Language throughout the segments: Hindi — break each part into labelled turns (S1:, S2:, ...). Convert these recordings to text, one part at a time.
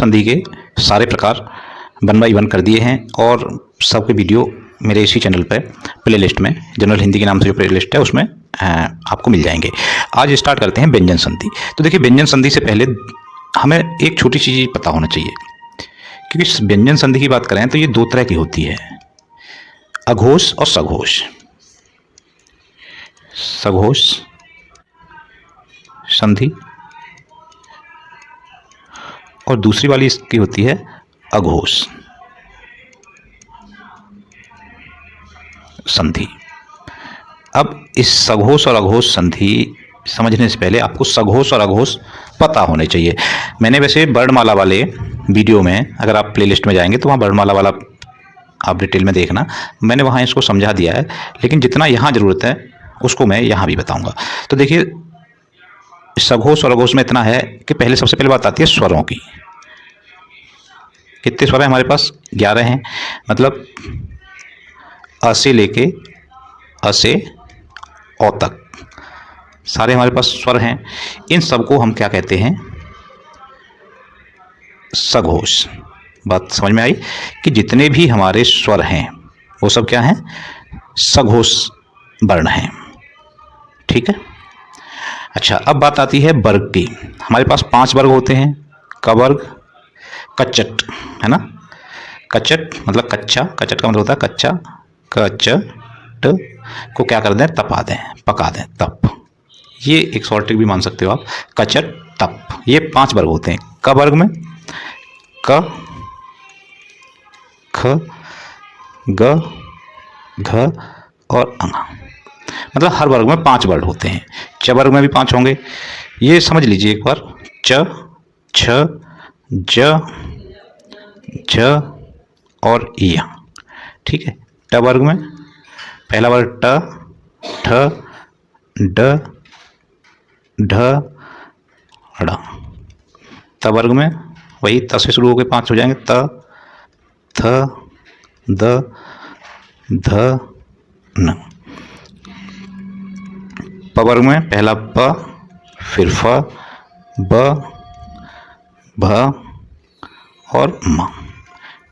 S1: संधि के सारे प्रकार 1 बाय 1 कर दिए हैं और सबके वीडियो मेरे इसी चैनल पर प्लेलिस्ट में, जनरल हिंदी के नाम से जो प्लेलिस्ट है उसमें आपको मिल जाएंगे। आज स्टार्ट करते हैं व्यंजन संधि। तो देखिए, व्यंजन संधि से पहले हमें एक छोटी सी चीज़ पता होना चाहिए, क्योंकि व्यंजन संधि की बात करें तो ये 2 तरह की होती है, अघोष और सघोष। सघोष संधि और दूसरी वाली इसकी होती है अघोष संधि। अब इस सघोष और अघोष संधि समझने से पहले आपको सघोष और अघोष पता होने चाहिए। मैंने वैसे वर्णमाला वाले वीडियो में, अगर आप प्लेलिस्ट में जाएंगे तो वहाँ वर्णमाला वाला आप डिटेल में देखना, मैंने वहाँ इसको समझा दिया है, लेकिन जितना यहाँ ज़रूरत है उसको मैं यहाँ भी बताऊँगा। तो देखिए, सघोष और अघोष में इतना है कि पहले सबसे पहले बात आती है स्वरों की। कितने स्वर हैं हमारे पास? 11 हैं। मतलब अ से लेके अ से औ तक सारे हमारे पास स्वर हैं। इन सबको हम क्या कहते हैं? सघोष। बात समझ में आई कि जितने भी हमारे स्वर हैं वो सब क्या हैं? सघोष वर्ण हैं। ठीक है। अच्छा, अब बात आती है वर्ग की। हमारे पास 5 वर्ग होते हैं। क वर्ग, कचट, है ना? कचट मतलब कच्चा, कचट का मतलब होता है कच्चा। कचट को क्या कर दें? तपा दें, पका दें, तप। ये एक शॉर्ट ट्रिक भी मान सकते हो आप, कचट, तप। ये 5 वर्ग होते हैं। क वर्ग में क, ख, ग, घ और अंग। मतलब हर वर्ग में 5 वर्ग होते हैं। च वर्ग में भी 5 होंगे। ये समझ लीजिए एक बार, च, छ, ज, झ और य। ठीक है। ट वर्ग में पहला वर्ग ट, ठ, ड, ढ, ड़। त वर्ग में वही त से शुरू होकर 5 हो जाएंगे। त, थ, द, ध, न। प वर्ग में पहला प, फिर फ, ब, भ और म।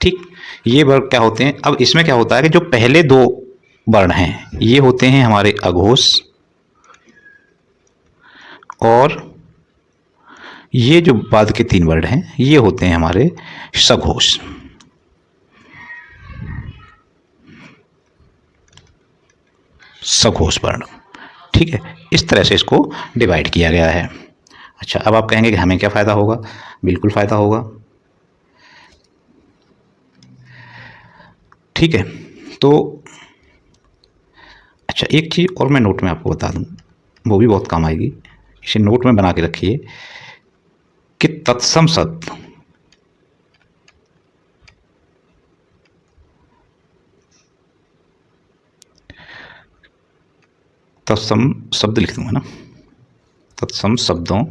S1: ठीक, ये वर्ग क्या होते हैं? अब इसमें क्या होता है कि जो पहले 2 वर्ण हैं ये होते हैं हमारे अघोष, और ये जो बाद के 3 वर्ण हैं ये होते हैं हमारे सघोष। सघोष वर्ण। ठीक है, इस तरह से इसको डिवाइड किया गया है। अच्छा, अब आप कहेंगे कि हमें क्या फ़ायदा होगा? बिल्कुल फ़ायदा होगा। ठीक है, तो अच्छा, एक चीज़ और मैं नोट में आपको बता दूं, वो भी बहुत काम आएगी। इसे नोट में बना के रखिए कि तत्सम शब्द तत्सम शब्द लिख दूंगा ना, तत्सम शब्दों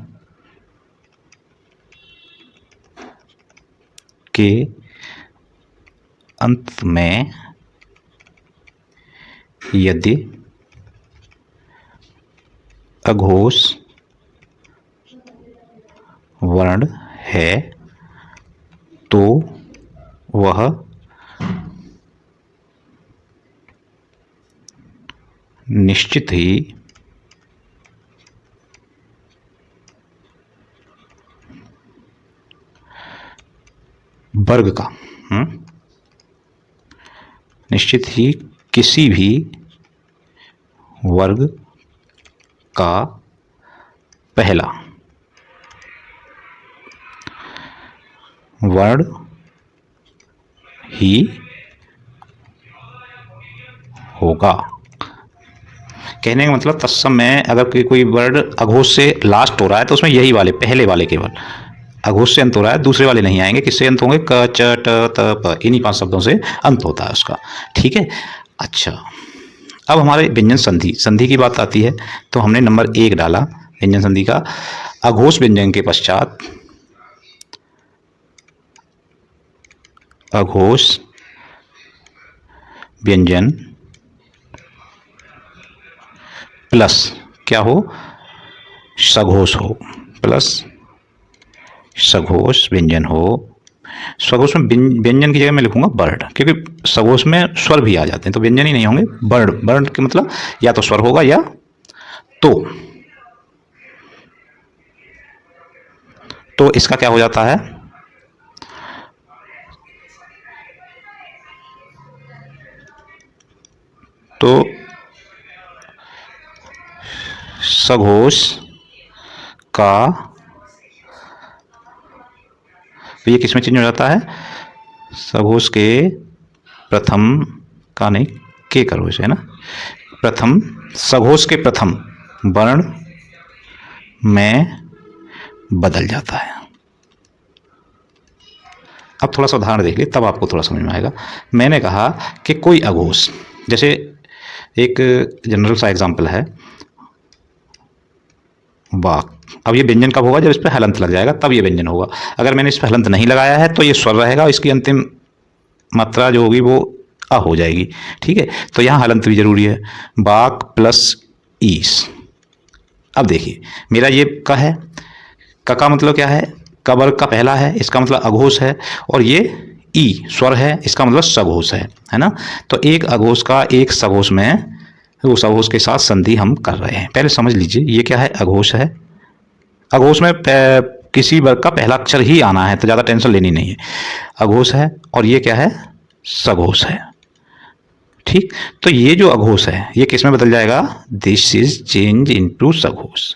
S1: के अंत में यदि अघोष वर्ण है तो वह निश्चित ही वर्ग का, निश्चित ही किसी भी वर्ग का पहला वर्ण ही होगा। कहने का मतलब तत्सम में अगर कोई वर्ड अघोष से लास्ट हो रहा है तो उसमें यही वाले, पहले वाले केवल, अघोष से अंत हो रहा है, दूसरे वाले नहीं आएंगे। किससे अंत होंगे? क, च, ट, त, प, इन्हीं 5 शब्दों से अंत होता है उसका। ठीक है। अच्छा, अब हमारे व्यंजन संधि की बात आती है तो हमने नंबर 1 डाला व्यंजन संधि का। अघोष व्यंजन के पश्चात अघोष व्यंजन प्लस क्या हो? सघोष हो, प्लस सघोष व्यंजन हो। सघोष में व्यंजन की जगह मैं लिखूंगा वर्ण, क्योंकि सघोष में स्वर भी आ जाते हैं तो व्यंजन ही नहीं होंगे, वर्ण। वर्ण के मतलब या तो स्वर होगा या तो इसका क्या हो जाता है, तो सघोष का, तो ये किस में चेंज हो जाता है, सघोष के प्रथम का नहीं, के करो इसे, है ना, प्रथम, सघोष के प्रथम वर्ण में बदल जाता है। अब थोड़ा सा उदाहरण देख लीजिए, तब आपको थोड़ा समझ में आएगा। मैंने कहा कि कोई अघोष, जैसे एक जनरल सा एग्जाम्पल है वाक। अब ये व्यंजन कब होगा, जब इस पर हलंत लग जाएगा तब ये व्यंजन होगा। अगर मैंने इस पर हलंत नहीं लगाया है तो ये स्वर रहेगा, इसकी अंतिम मात्रा जो होगी वो अ हो जाएगी। ठीक है, तो यहाँ हलंत भी जरूरी है, बाक प्लस ईस। अब देखिए मेरा ये क है, क का मतलब क्या है, क वर्ग का पहला है, इसका मतलब अघोष है, और ये ई स्वर है, इसका मतलब सघोष है ना। तो एक अघोष का एक सघोष में, वो सघोष के साथ संधि हम कर रहे हैं। पहले समझ लीजिए ये क्या है, अघोष है। अघोष में किसी वर्ग का पहला अक्षर ही आना है तो ज़्यादा टेंशन लेनी नहीं है। अघोष है और ये क्या है, सघोष है। ठीक, तो ये जो अघोष है ये किस में बदल जाएगा, दिस इज चेंज इनटू सघोष।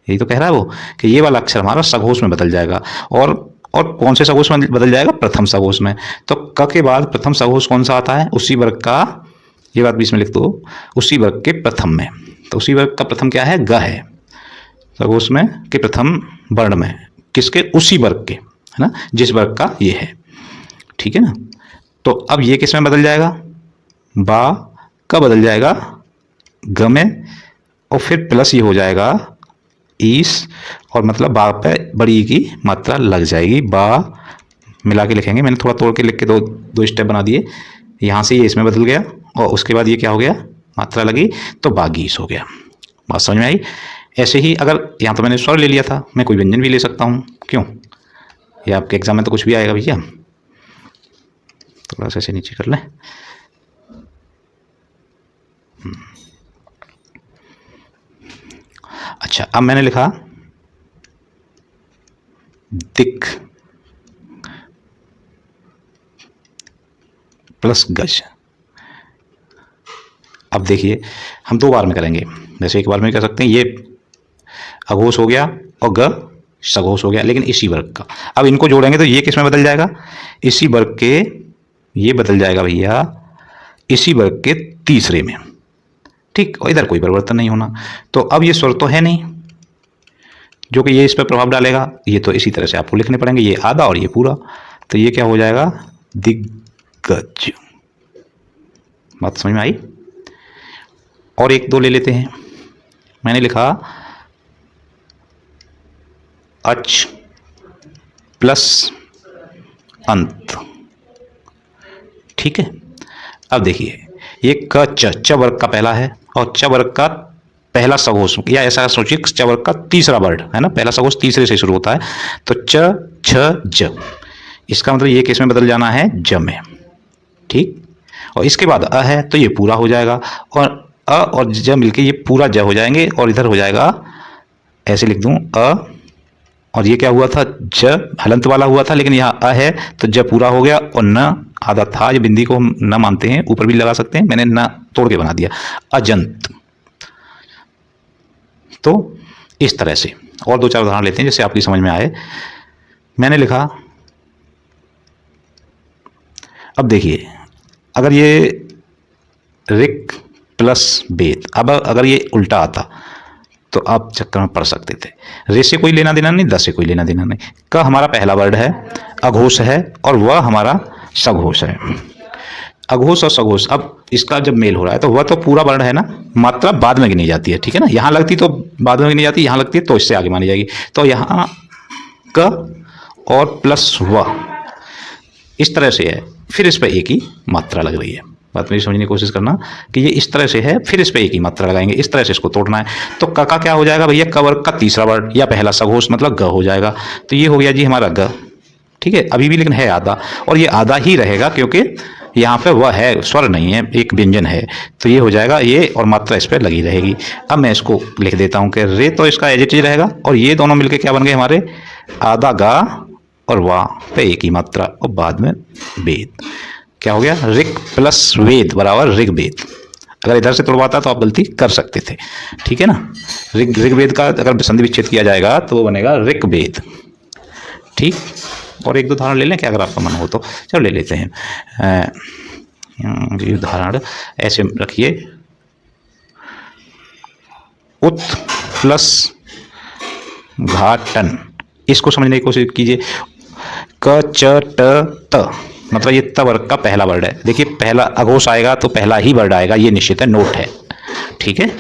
S1: यही तो कह रहा है वो कि ये वाला अक्षर हमारा सघोष में बदल जाएगा। और कौन से सघोष में बदल जाएगा, प्रथम सघोष में। तो क के बाद प्रथम सघोष कौन सा आता है, उसी वर्ग का, ये बात बीच में लिख दो, उसी वर्ग के प्रथम में। तो उसी वर्ग का प्रथम क्या है, ग है, सघोष में के प्रथम वर्ण में, किसके, उसी वर्ग के, है ना, जिस वर्ग का ये है। ठीक है ना। तो अब ये किस में बदल जाएगा, बा का बदल जाएगा ग में, और फिर प्लस ये हो जाएगा ईस, और मतलब बा पे बड़ी की मात्रा लग जाएगी। बा मिला के लिखेंगे, मैंने थोड़ा तोड़ के लिख के दो स्टेप बना दिए। यहाँ से ये इसमें बदल गया और उसके बाद ये क्या हो गया, मात्रा लगी तो बागीस हो गया। बात समझ में आई। ऐसे ही अगर यहाँ तो मैंने स्वर ले लिया था, मैं कोई व्यंजन भी ले सकता हूँ, क्यों, ये आपके एग्जाम में तो कुछ भी आएगा भैया। थोड़ा सा ऐसे नीचे कर लें। अच्छा, अब मैंने लिखा दिक प्लस गज। अब देखिए हम दो बार में करेंगे, जैसे एक बार में कर सकते हैं, ये अघोष हो गया और ग सघोष हो गया, लेकिन इसी वर्ग का। अब इनको जोड़ेंगे तो ये किस में बदल जाएगा, इसी वर्ग के, ये बदल जाएगा भैया इसी वर्ग के तीसरे में। ठीक, और इधर कोई परिवर्तन नहीं होना। तो अब ये स्वर तो है नहीं जो कि ये इस पर प्रभाव डालेगा, ये तो इसी तरह से आपको लिखने पड़ेंगे, ये आधा और ये पूरा। तो ये क्या हो जाएगा, दिग्गज। बात समझ में आई। और एक दो ले लेते हैं। मैंने लिखा अच प्लस अंत। ठीक है, अब देखिए ये क च वर्ग का पहला है और च वर्ग का पहला सघोष, या ऐसा सोचिए च वर्ग का तीसरा वर्ड है ना, पहला सघोष तीसरे से शुरू होता है। तो च छ ज, इसका मतलब ये किस में बदल जाना है, ज में। ठीक, और इसके बाद अ है तो ये पूरा हो जाएगा, और अ और ज मिलके ये पूरा ज हो जाएंगे, और इधर हो जाएगा, ऐसे लिख दूं अ, और ये क्या हुआ था, ज हलंत वाला हुआ था, लेकिन यहाँ अ है तो ज पूरा हो गया, और न आधा था, ये बिंदी को हम न मानते हैं, ऊपर भी लगा सकते हैं, मैंने न तोड़ के बना दिया, अजंत। तो इस तरह से और दो चार उदाहरण लेते हैं जिससे आपकी समझ में आए। मैंने लिखा, अब देखिए अगर ये ऋक प्लस वेद, अब अगर ये उल्टा आता तो आप चक्कर में पड़ सकते थे। रे से कोई लेना देना नहीं, द से कोई लेना देना नहीं। क हमारा पहला वर्ड है, अघोष है, और वह हमारा सघोष है। अघोष और सघोष, अब इसका जब मेल हो रहा है तो वह तो पूरा वर्ण है ना, मात्रा बाद में गिनी जाती है। ठीक है ना, यहाँ लगती तो बाद में गिनी जाती, यहाँ लगती है तो इससे आगे मानी जाएगी। तो यहाँ क और प्लस व इस तरह से है, फिर इस पर एक ही मात्रा लग रही है। बात मेरी समझने की कोशिश करना कि ये इस तरह से है, फिर इस पर एक ही मात्रा लगाएंगे, इस तरह से इसको तोड़ना है। तो क का क्या हो जाएगा भैया, क वर्ग का तीसरा वर्ड या पहला सघोष मतलब ग हो जाएगा। तो ये हो गया जी हमारा ग। ठीक है, अभी भी लेकिन है आधा, और ये आधा ही रहेगा क्योंकि यहाँ पे वह है, स्वर नहीं है, एक व्यंजन है। तो ये हो जाएगा ये, और मात्रा इस पर लगी रहेगी। अब मैं इसको लिख देता हूँ कि रे तो इसका एज इट इज रहेगा, और ये दोनों मिलके क्या बन गए हमारे, आधा गा और वाह पे एक ही मात्रा, और बाद में वेद। क्या हो गया, ऋक प्लस वेद बराबर ऋग्वेद। अगर इधर से तोड़वाता तो आप गलती कर सकते थे। ठीक है ना, ऋग्वेद का अगर संधि विच्छेद किया जाएगा तो वो बनेगा ऋग्वेद। ठीक, और एक दो उदाहरण ले लें क्या, अगर आपका मन हो तो चलो ले लेते हैं। ये उदाहरण ऐसे रखिए, उत प्लस घाटन, इसको समझने की कोशिश कीजिए। क च ट त मतलब ये त वर्ग का पहला वर्ड है। देखिए पहला अघोष आएगा तो पहला ही वर्ड आएगा, ये निश्चित है, नोट है। ठीक है,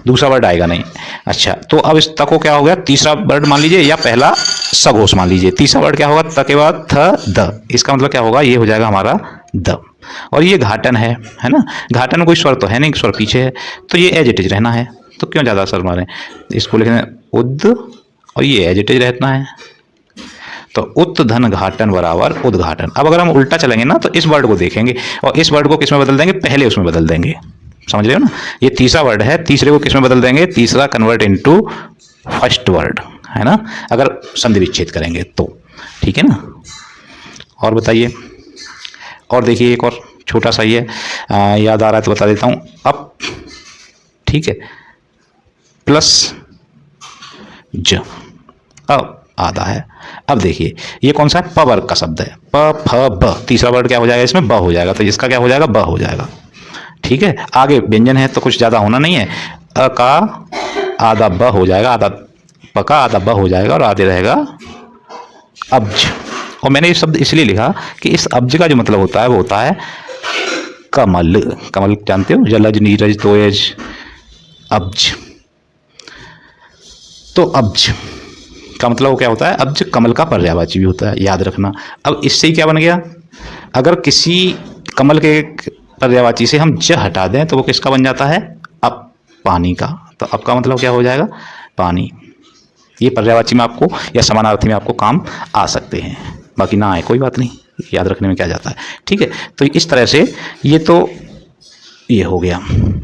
S1: दूसरा वर्ड आएगा नहीं। अच्छा, तो अब इस त को क्या हो गया, तीसरा वर्ड मान लीजिए या पहला सघोष मान लीजिए। तीसरा वर्ड क्या होगा, त के बाद थ द, इसका मतलब क्या होगा, ये हो जाएगा हमारा द। और ये घाटन है ना, घाटन में कोई स्वर तो है नहीं, स्वर पीछे है, तो ये एज इट इज रहना है। तो क्यों ज़्यादा असर मारें, इसको लिखना उद, और ये एज इट इज रहना है। तो उत धन घाटन बराबर उद्घाटन। अब अगर हम उल्टा चलेंगे ना, तो इस वर्ड को देखेंगे और इस वर्ड को किस में बदल देंगे, पहले उसमें बदल देंगे। समझ रहे हो ना, ये तीसरा वर्ड है, तीसरे को किस में बदल देंगे, तीसरा कन्वर्ट इनटू फर्स्ट वर्ड, है ना, अगर संधि विच्छेद करेंगे तो। ठीक है ना, और बताइए, और देखिए एक और छोटा सा ही है, याद आ रहा है तो बता देता हूँ। अप, ठीक है, प्लस ज, अब आधा है। अब देखिए ये कौन सा है, प वर्ग का शब्द है, प फ ब, तीसरा वर्ड क्या हो जाएगा इसमें, ब हो जाएगा, तो इसका क्या हो जाएगा, ब हो जाएगा। ठीक है, आगे व्यंजन है तो कुछ ज़्यादा होना नहीं है, अ का आधा ब हो जाएगा, आधा प का आधा ब हो जाएगा, और आधे रहेगा अब्ज। और मैंने ये शब्द इसलिए लिखा कि इस अब्ज का जो मतलब होता है वो होता है कमल। कमल जानते हो, जलज नीरज तोयज अब्ज। तो अब्ज का मतलब क्या होता है, अब्ज कमल का पर्यायवाची भी होता है, याद रखना। अब इससे ही क्या बन गया, अगर किसी कमल के पर्यायवाची से हम ज हटा दें तो वो किसका बन जाता है, अप, पानी का। तो अप का मतलब क्या हो जाएगा, पानी। ये पर्यायवाची में आपको या समानार्थी में आपको काम आ सकते हैं, बाकी ना आए कोई बात नहीं, याद रखने में क्या जाता है। ठीक है, तो इस तरह से ये तो ये हो गया।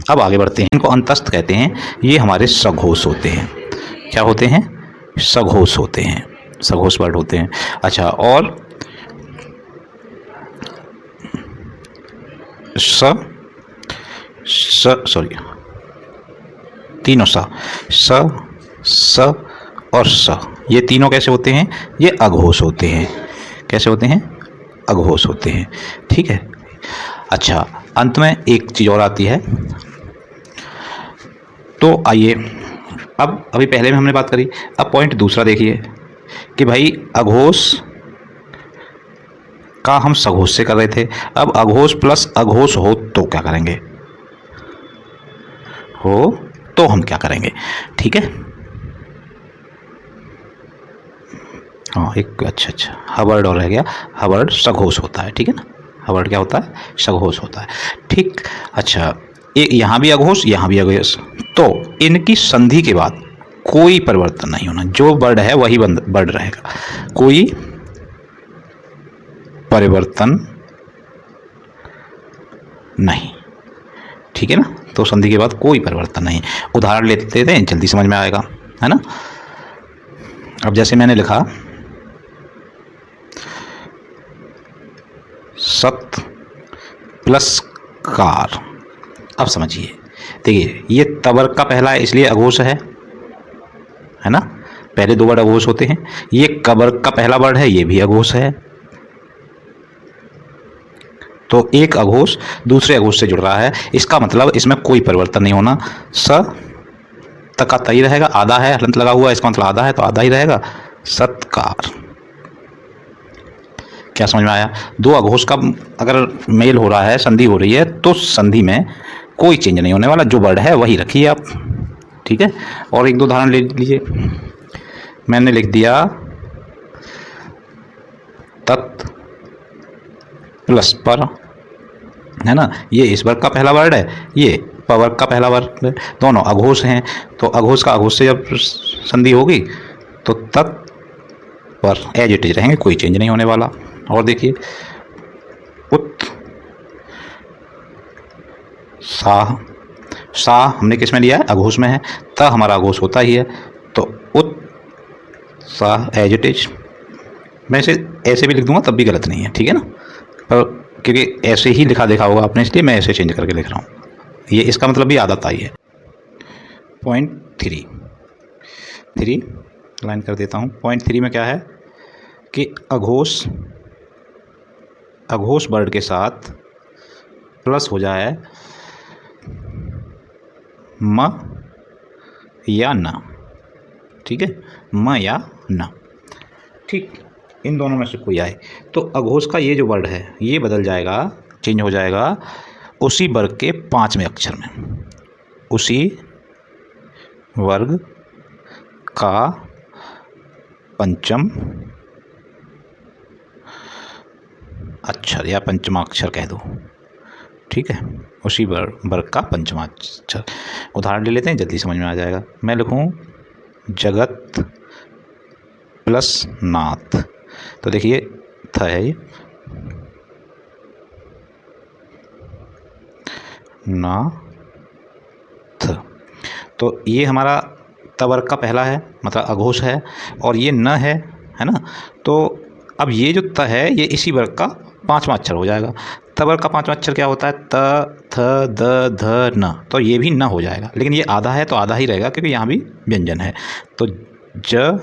S1: अब आगे बढ़ते हैं, इनको अंतस्थ कहते हैं, ये हमारे सघोष होते हैं। क्या होते हैं, सघोष होते हैं, सघोष वर्ड होते हैं। अच्छा, और सॉरी तीनों स और स, ये तीनों कैसे होते हैं, ये अघोष होते हैं। कैसे होते हैं, अघोष होते हैं। ठीक है, अच्छा, अंत में एक चीज़ और आती है, तो आइए अब अभी पहले में हमने बात करी, अब पॉइंट दूसरा देखिए कि भाई अघोष का हम सघोष से कर रहे थे, अब अघोष प्लस अघोष हो तो क्या करेंगे, हो तो हम क्या करेंगे। ठीक है, हाँ एक अच्छा हवर्ड और रह गया, हवर्ड सघोष होता है। ठीक है ना, हवर्ड क्या होता है, सघोष होता है। ठीक, अच्छा, यहाँ भी अघोष, यहाँ भी अघोष, तो इनकी संधि के बाद कोई परिवर्तन नहीं होना, जो वर्ड है वही वर्ड रहेगा, कोई परिवर्तन नहीं। ठीक है ना, तो संधि के बाद कोई परिवर्तन नहीं। उदाहरण लेते थे, जल्दी समझ में आएगा, है ना। अब जैसे मैंने लिखा सत प्लस कार, अब समझिए, देखिए ये तवर्ग का पहला है इसलिए अघोष है ना, पहले दो वर्ड अघोष होते हैं। ये कवर्ग का पहला वर्ड है, ये भी अघोष है, तो एक अघोष दूसरे अघोष से जुड़ रहा है, इसका मतलब इसमें कोई परिवर्तन नहीं होना। स तक का तई रहेगा, आधा है, हलंत लगा हुआ है, इसका मतलब आधा है तो आधा ही रहेगा, सत्कार। क्या समझ में आया, दो अघोष का अगर मेल हो रहा है, संधि हो रही है, तो संधि में कोई चेंज नहीं होने वाला, जो वर्ड है वही रखिए आप। ठीक है, और एक दो उदाहरण ले लीजिए, मैंने लिख दिया तत् प्लस पर है ना। ये इस वर्ग का पहला वर्ड है, ये प वर्ग का पहला वर्ग है, दोनों अघोष हैं। तो अघोष का अघोष से जब संधि होगी तो तत् पर एज इट इज रहेंगे, कोई चेंज नहीं होने वाला। और देखिए उत साह, साह हमने किस में लिया है, अघोष में है, त हमारा अघोष होता ही है, तो उत साह एज इट इज। मैं इसे ऐसे भी लिख दूंगा तब भी गलत नहीं है, ठीक है ना, पर क्योंकि ऐसे ही लिखा देखा होगा आपने इसलिए मैं ऐसे चेंज करके लिख रहा हूँ। ये इसका मतलब भी आदत आई है। पॉइंट 3 लाइन कर देता हूँ। पॉइंट 3 में क्या है कि अघोष वर्ड के साथ प्लस हो जाए म या न, ठीक है, म या न, ठीक, इन दोनों में से कोई आए तो अघोष का ये जो वर्ड है ये बदल जाएगा, चेंज हो जाएगा उसी वर्ग के 5वें अक्षर में, उसी वर्ग का पंचम अक्षर या पंचमाक्षर कह दो, ठीक है, उसी वर्ग का पंचमाक्षर। उदाहरण ले लेते हैं, जल्दी समझ में आ जाएगा। मैं लिखूं जगत प्लस नाथ, तो देखिए थ है ये, नाथ, तो ये हमारा त वर्ग का पहला है, मतलब अघोष है, और ये न है ना। तो अब ये जो त है ये इसी वर्ग का 5वां अक्षर हो जाएगा। त वर्ग का 5वां अक्षर क्या होता है, त थ द ध न, तो ये भी न हो जाएगा, लेकिन ये आधा है तो आधा ही रहेगा क्योंकि यहाँ भी व्यंजन है। तो ज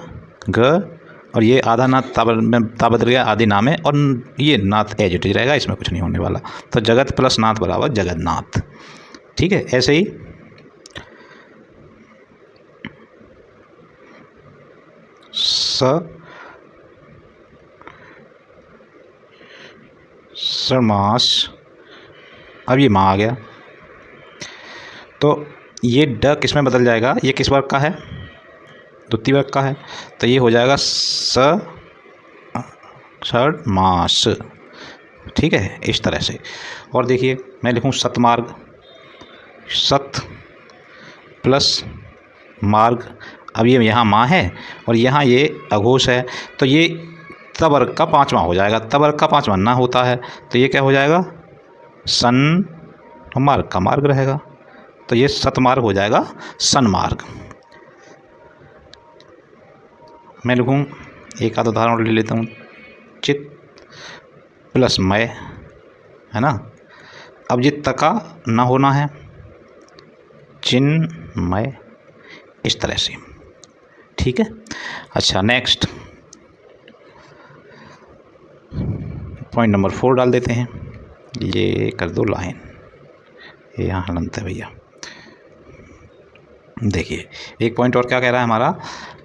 S1: ग और ये आधा नाथ ता बदल गया, आधे नाम है, और ये नाथ एज इट इज रहेगा, इसमें कुछ नहीं होने वाला। तो जगत प्लस नाथ बराबर जगन्नाथ, ठीक है। ऐसे ही सरमास, अब ये माँ आ गया, तो ये ड किस में बदल जाएगा, ये किस वर्ग का है, द्वितीय वर्ग का है, तो ये हो जाएगा सरमास, ठीक है, इस तरह से। और देखिए मैं लिखूँ सतमार्ग, सत प्लस मार्ग, अब ये यहाँ माँ है और यहाँ ये अघोष है, तो ये त वर्ग का 5वां हो जाएगा। त वर्ग का 5वां ना होता है तो ये क्या हो जाएगा, सन मार्ग का मार्ग रहेगा, तो ये सतमार्ग हो जाएगा सन्मार्ग। मैं लिखूँ एक आध उदाहरण ले लेता हूँ, चित प्लस मय, है ना। अब ये त का ना होना है, चिन्मय, इस तरह से, ठीक है। अच्छा नेक्स्ट पॉइंट नंबर 4 डाल देते हैं, ये कर दो लाइन, ये यहाँ हलंत है भैया। देखिए एक पॉइंट और क्या कह रहा है हमारा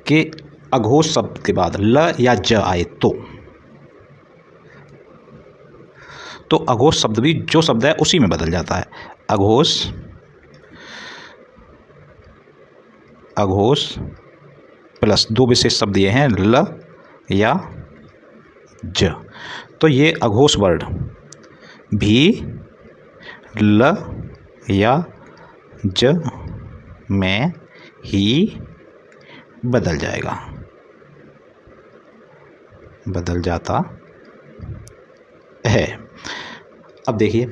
S1: कि अघोष शब्द के बाद ल या ज आए तो अघोष शब्द भी जो शब्द है उसी में बदल जाता है। अघोष प्लस 2 विशेष शब्द ये हैं ल या ज, तो ये अघोष वर्ड भी ल या ज में ही बदल जाएगा, बदल जाता है। अब देखिए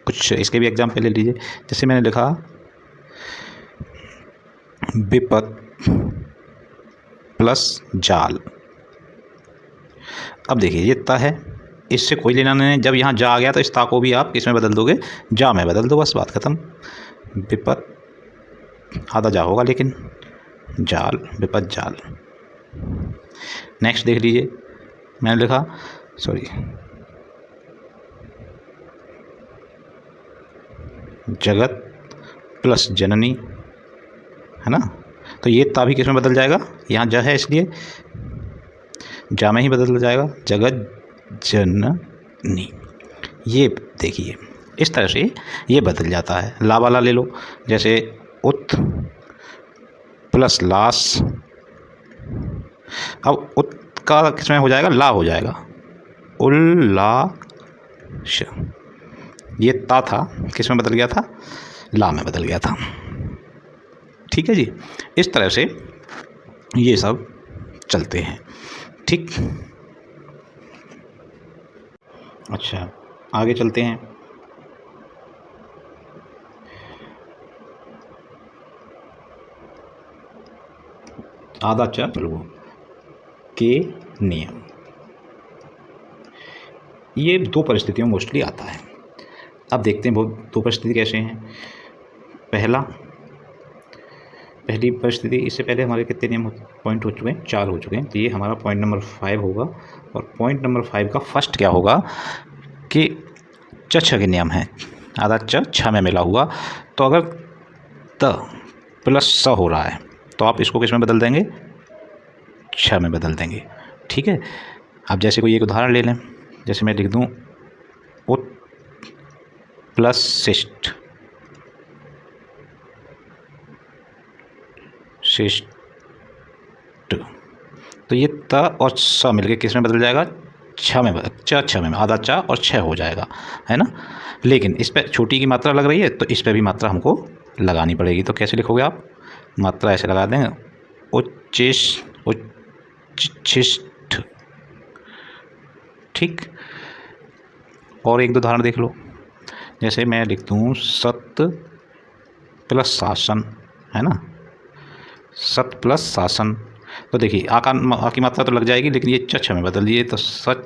S1: कुछ इसके भी एग्जाम्पल ले लीजिए, जैसे मैंने लिखा विपत प्लस जाल। अब देखिए ये ता है, इससे कोई लेना नहीं, जब यहाँ जा आ गया तो इस ता को भी आप किस में बदल दोगे, जा में बदल दो, बस बात खत्म। विपत आधा जा होगा लेकिन जाल, विपत जाल। नेक्स्ट देख लीजिए, मैंने लिखा जगत प्लस जननी, है ना, तो ये ता भी किस में बदल जाएगा, यहाँ ज है इसलिए जा में ही बदल जाएगा, जगत जननी। ये देखिए इस तरह से ये बदल जाता है। ला वाला ले लो, जैसे उत प्लस लास, अब उत का किस में हो जाएगा, ला हो जाएगा, उल्लास। ये ता था, किस में बदल गया था? ला में बदल गया था। ठीक है जी, इस तरह से ये सब चलते हैं। ठीक, अच्छा आगे चलते हैं। आधा च लघु के नियम, ये दो परिस्थितियों में मोस्टली आता है। अब देखते हैं वो दो परिस्थिति कैसे हैं। पहली परिस्थिति, इससे पहले हमारे कितने नियम पॉइंट हो चुके हैं? 4 हो चुके हैं। तो ये हमारा पॉइंट नंबर 5 होगा। और पॉइंट नंबर 5 का फर्स्ट क्या होगा कि च छ के नियम है। आधा च छ में मिला हुआ, तो अगर त प्लस स हो रहा है तो आप इसको किस में बदल देंगे? छ में बदल देंगे। ठीक है, अब जैसे कोई एक उदाहरण ले लें, जैसे मैं लिख दूँ उत प्लस शिष्ट, तो ये त और स मिलके किस में बदल जाएगा? छ में, छ में आधा च और छ हो जाएगा, है ना। लेकिन इस पर छोटी की मात्रा लग रही है तो इस पर भी मात्रा हमको लगानी पड़ेगी। तो कैसे लिखोगे आप? मात्रा ऐसे लगा देंगे, उच्छिष्ट। ठीक, और एक दो उदाहरण देख लो। जैसे मैं लिख दूँ सत्य प्लस शासन, है ना, सत प्लस शासन। तो देखिए आ की मात्रा तो लग जाएगी, लेकिन ये छ में बदल दिए तो सच्छासन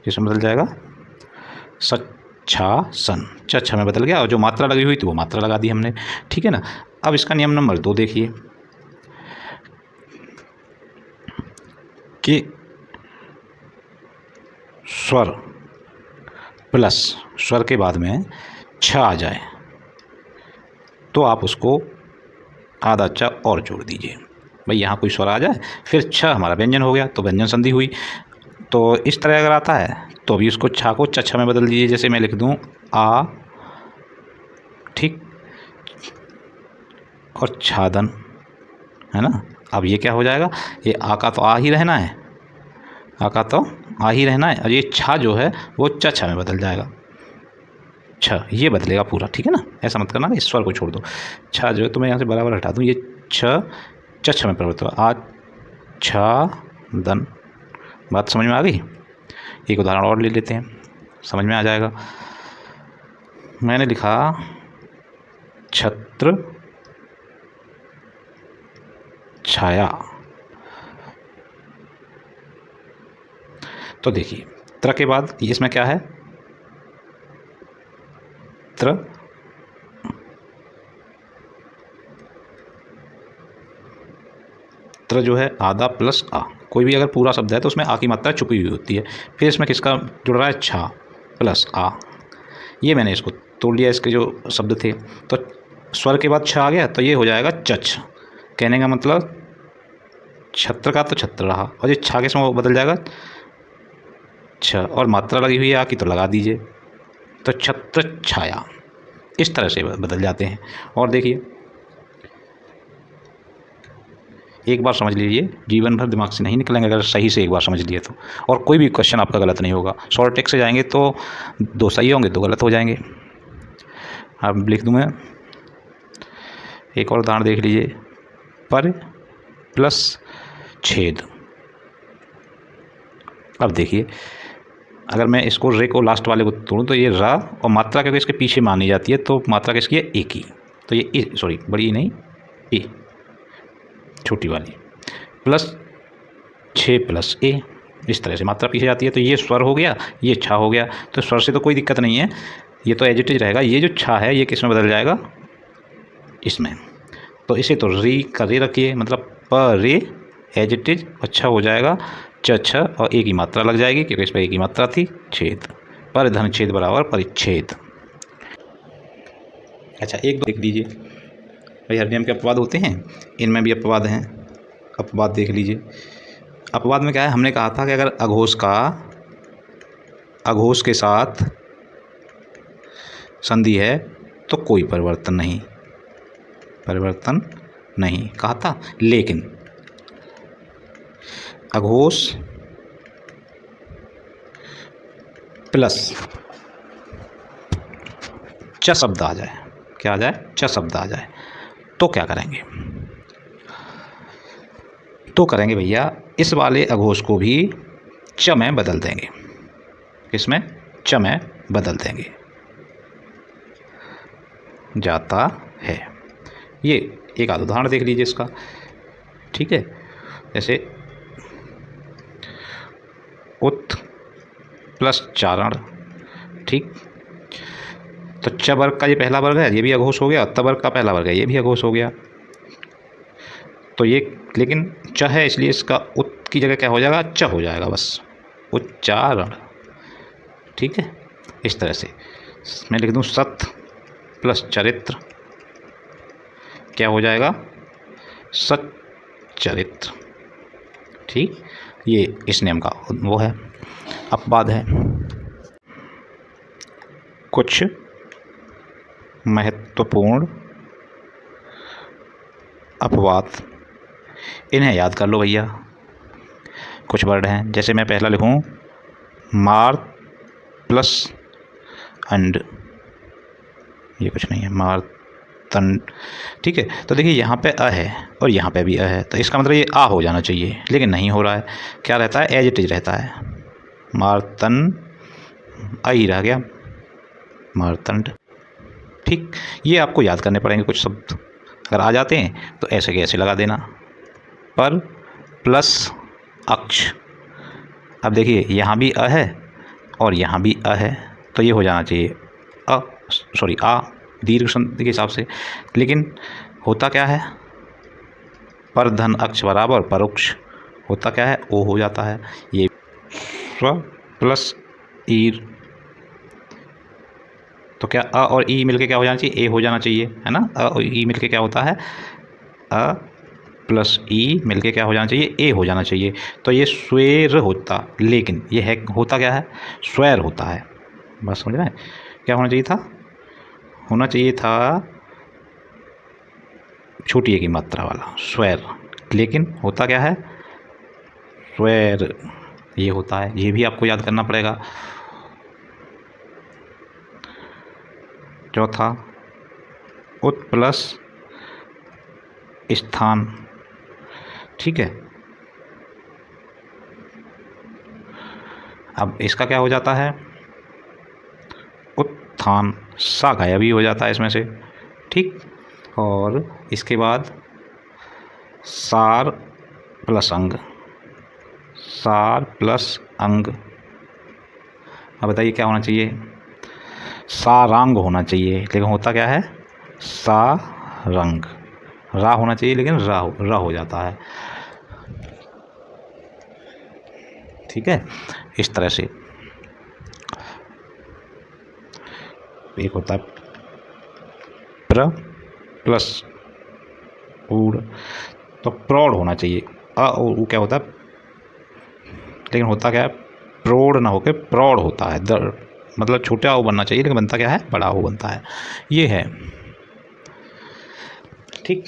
S1: किस में बदल जाएगा? सच्छासन, छ में बदल गया और जो मात्रा लगी हुई थी वो मात्रा लगा दी हमने। ठीक है ना। अब इसका नियम नंबर 2 देखिए कि स्वर प्लस स्वर के बाद में छ आ जाए तो आप उसको आधा च और जोड़ दीजिए। भाई यहाँ कोई स्वर आ जाए फिर छ हमारा व्यंजन हो गया तो व्यंजन संधि हुई। तो इस तरह अगर आता है तो भी उसको छ को छ में बदल दीजिए। जैसे मैं लिख दूँ आ, ठीक, और छादन, है ना। अब ये क्या हो जाएगा? ये आ का तो आ ही रहना है, आ का तो आ ही रहना है, और ये छा जो है वो छ में बदल जाएगा। छ ये बदलेगा पूरा। ठीक है ना, ऐसा मत करना कि इस स्वर को छोड़ दो। छ जो है तो मैं यहाँ से बराबर हटा दूँ, ये छ में परिवर्तित होगा। आज छा दन। बात समझ में आ गई? एक उदाहरण और ले लेते हैं, समझ में आ जाएगा। मैंने लिखा छत्र छाया। तो देखिए त्र के बाद इसमें क्या है? त्र जो है आधा प्लस आ। कोई भी अगर पूरा शब्द है तो उसमें आ की मात्रा छुपी हुई होती है। फिर इसमें किसका जुड़ रहा है? छा प्लस आ। ये मैंने इसको तोड़ लिया, इसके जो शब्द थे। तो स्वर के बाद छ आ गया तो ये हो जाएगा चछ। कहने का मतलब छत्र का तो छत्र रहा, और ये छा के समय बदल जाएगा छ, और मात्रा लगी हुई है आ की तो लगा दीजिए, तो छत्र छाया। इस तरह से बदल जाते हैं। और देखिए एक बार समझ लीजिए, जीवन भर दिमाग से नहीं निकलेंगे अगर सही से एक बार समझ लिए तो। और कोई भी क्वेश्चन आपका गलत नहीं होगा। शॉर्ट टेक से जाएंगे तो 2 सही होंगे, 2 गलत हो जाएंगे। अब लिख दूँ मैं, एक और उदाहरण देख लीजिए। पर प्लस छेद। अब देखिए अगर मैं इसको रे को लास्ट वाले को तोड़ूँ तो ये रा, और मात्रा क्योंकि इसके पीछे मानी जाती है तो मात्रा किसकी है? ए की। तो ये ए, सॉरी बड़ी ई नहीं, ए छोटी वाली, प्लस 6 प्लस ए। इस तरह से मात्रा पीछे जाती है। तो ये स्वर हो गया, ये छा हो गया। तो स्वर से तो कोई दिक्कत नहीं है, ये तो एज इट इज रहेगा। ये जो छा है ये किस में बदल जाएगा? इसमें। तो इसे तो री का रे रखिए, मतलब प रे एज इट इज, अच्छा हो जाएगा छ, और एक ही मात्रा लग जाएगी क्योंकि इस पर एक ही मात्रा थी, छेद। पर धन छेद बराबर परिच्छेद। अच्छा एक दो देख लीजिए भाई, हर नियम के अपवाद होते हैं, इनमें भी अपवाद हैं। अपवाद देख लीजिए। अपवाद में क्या है? हमने कहा था कि अगर अघोष के साथ संधि है तो कोई परिवर्तन नहीं कहा था। लेकिन अघोष प्लस च शब्द आ जाए, क्या आ जाए, च शब्द आ जाए, तो क्या करेंगे, तो करेंगे भैया इस वाले अघोष को भी च में बदल देंगे, किसमें, च में बदल देंगे, जाता है। ये एक आध उदाहरण देख लीजिए इसका, ठीक है। जैसे उत प्लस चारण, ठीक, तो च वर्ग का ये पहला वर्ग है, ये भी अघोष हो गया, त वर्ग का पहला वर्ग है, ये भी अघोष हो गया। तो ये लेकिन च है इसलिए इसका उत की जगह क्या हो जाएगा, च हो जाएगा बस, उच्चारण, ठीक है। इस तरह से मैं लिख दूँ सत प्लस चरित्र, क्या हो जाएगा, सच्चरित्र, ठीक। ये इस नियम का वो है, अपवाद है। कुछ महत्वपूर्ण अपवाद, इन्हें याद कर लो भैया। कुछ वर्ड हैं, जैसे मैं पहला लिखूं मार प्लस अंड, ये कुछ नहीं है, मार तंड, ठीक है। तो देखिए यहाँ पे अ है और यहाँ पे भी अ है, तो इसका मतलब ये आ हो जाना चाहिए, लेकिन नहीं हो रहा है, क्या रहता है, एज इट इज रहता है, मारतन, आ ही रह गया, मारतंड, ठीक। ये आपको याद करने पड़ेंगे कुछ शब्द, अगर आ जाते हैं तो ऐसे के ऐसे लगा देना, पर प्लस अक्ष। अब देखिए यहाँ भी अ है और यहाँ भी अ है, तो ये हो जाना चाहिए आ दीर्घ संधि के हिसाब से, लेकिन होता क्या है, पर धन अक्ष बराबर परोक्ष, होता क्या है, ओ हो जाता है। ये स्व प्लस ईर, तो क्या अ और ई मिलके क्या हो जाना चाहिए, ए हो जाना चाहिए, है ना। अ और ई मिलके क्या होता है, अ प्लस ई मिलके क्या हो जाना चाहिए, ए हो जाना चाहिए। तो ये स्वेर होता, लेकिन ये है, होता क्या है, स्वर होता है, बस समझ रहे हैं। क्या होना चाहिए था, होना चाहिए था छोटी ए की मात्रा वाला स्वर, लेकिन होता क्या है, स्वर, ये होता है। ये भी आपको याद करना पड़ेगा। चौथा उत प्लस स्थान, ठीक है। अब इसका क्या हो जाता है, उत्थान, सा गायब ही हो जाता है इसमें से, ठीक। और इसके बाद सार प्लस अंग, सार प्लस अंग, अब बताइए क्या होना चाहिए, सारंग होना चाहिए, लेकिन होता क्या है, सारंग, रा होना चाहिए लेकिन रा हो जाता है, ठीक है। इस तरह से एक होता है प्र प्लस ऊड़, तो प्रौढ़ होना चाहिए, अ और ऊ क्या होता है, लेकिन होता क्या है, प्रौढ़ ना होकर प्रौढ़ होता है, मतलब छोटा ओ बनना चाहिए, लेकिन बनता क्या है, बड़ा ओ बनता है, ये है, ठीक।